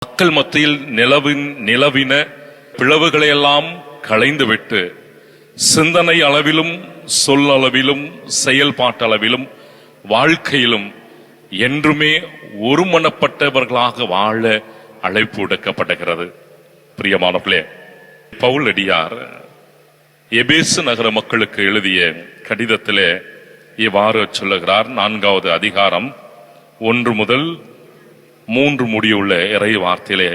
மக்கள் மத்தியில் நிலவின பிளவுகளையெல்லாம் களைந்துவிட்டு சிந்தனை அளவிலும் சொல்லளவிலும் செயல்பாட்டளவிலும் வாழ்க்கையிலும் என்றுமே ஒருமனப்பட்டவர்களாக வாழ அழைப்பு விடுக்கப்படுகிறது. பிரியமானவர்களே, பவுலடியார் எபேசு நகர மக்களுக்கு எழுதிய கடிதத்திலே இவ்வாறு சொல்லுகிறார். 4வது அதிகாரம் 1 முதல் 3 முடியுள்ள இறை வார்த்தையிலே,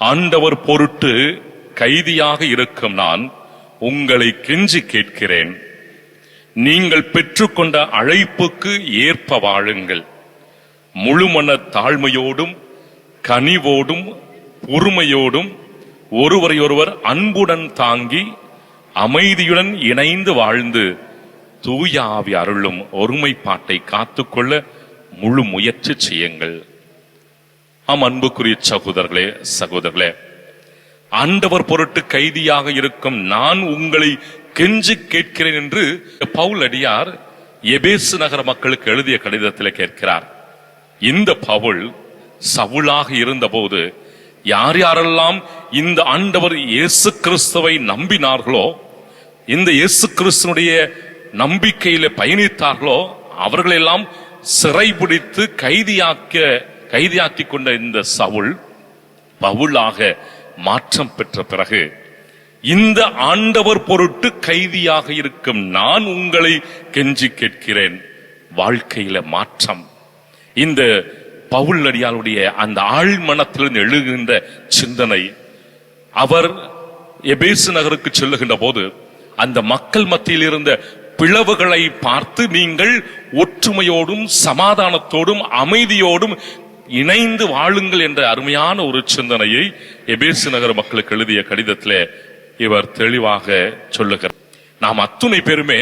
ஆண்டவர் பொருட்டு கைதியாக இருக்கும் நான் உங்களை கெஞ்சி கேட்கிறேன், நீங்கள் பெற்றுக்கொண்ட அழைப்புக்கு ஏற்ப வாழுங்கள். முழுமன தாழ்மையோடும் கனிவோடும் பொறுமையோடும் ஒருவரையொருவர் அன்புடன் தாங்கி அமைதியுடன் இணைந்து வாழ்ந்து தூய ஆவி அருளும் ஒருமைப்பாட்டை காத்துக்கொள்ள முழு முயற்சி செய்யுங்கள். அன்புக்குரிய சகோதரர்களே, ஆண்டவர் பொருட்டு கைதியாக இருக்கும் நான் உங்களை கெஞ்சி கேட்கிறேன் என்று பவுலடியார் எபேசு நகர மக்களுக்கு எழுதிய கடிதத்தில் கேட்கிறார். இந்த பவுல் சவுலாக இருந்தபோது யார் யாரெல்லாம் இந்த ஆண்டவர் இயேசு கிறிஸ்துவை நம்பினார்களோ, இந்த இயேசு கிறிஸ்துனுடைய நம்பிக்கையில பயணித்தார்களோ, அவர்களெல்லாம் சிறைபிடித்து கைதியாக்கி கொண்ட இந்த சவுல் பவுலாக மாற்றம் பெற்ற பிறகு, இந்த ஆண்டவர் பொருட்டு கைதியாக இருக்கும் நான் உங்களை கெஞ்சி கேட்கிறேன். வாழ்க்கையில மாற்றம். இந்த பவுலடியாருடைய அந்த ஆழ்மனத்திலிருந்து எழுகின்ற சிந்தனை, அவர் எபேசு நகருக்கு செல்லுகின்ற போது அந்த மக்கள் மத்தியில் இருந்த பிளவுகளை பார்த்து நீங்கள் ஒற்றுமையோடும் சமாதானத்தோடும் அமைதியோடும் இணைந்து வாழுங்கள் என்ற அருமையான ஒரு சிந்தனையை எபேசு நகர மக்களுக்கு எழுதிய கடிதத்திலே இவர் தெளிவாக சொல்லுகிறார். நாம் அத்துணை பேருமே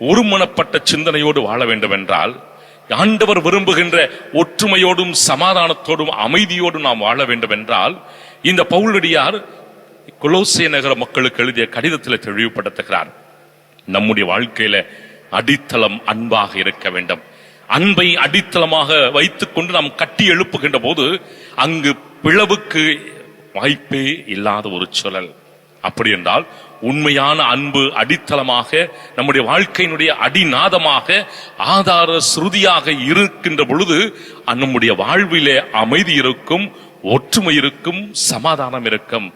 ஒருமனப்பட்ட சிந்தனையோடு வாழ வேண்டும் என்றால், ஆண்டவர் விரும்புகின்ற ஒற்றுமையோடும் சமாதானத்தோடும் அமைதியோடும் நாம் வாழ வேண்டும் என்றால், இந்த பவுலடியார் கொலோசே நகர மக்களுக்கு எழுதிய கடிதத்தில் தெளிவுபடுத்துகிறார். நம்முடைய வாழ்க்கையில அடித்தளம் அன்பாக இருக்க வேண்டும். அன்பை அடித்தளமாக வைத்துக் கொண்டு நாம் கட்டி எழுப்புகின்ற போது அங்கு பிளவுக்கு வாய்ப்பே இல்லாத ஒரு சூழல். அப்படி என்றால் உண்மையான அன்பு அடித்தளமாக, நம்முடைய வாழ்க்கையினுடைய அடிநாதமாக, ஆதார சுருதியாக இருக்கின்ற பொழுது நம்முடைய வாழ்விலே அமைதி இருக்கும், ஒற்றுமை இருக்கும், சமாதானம் இருக்கும்.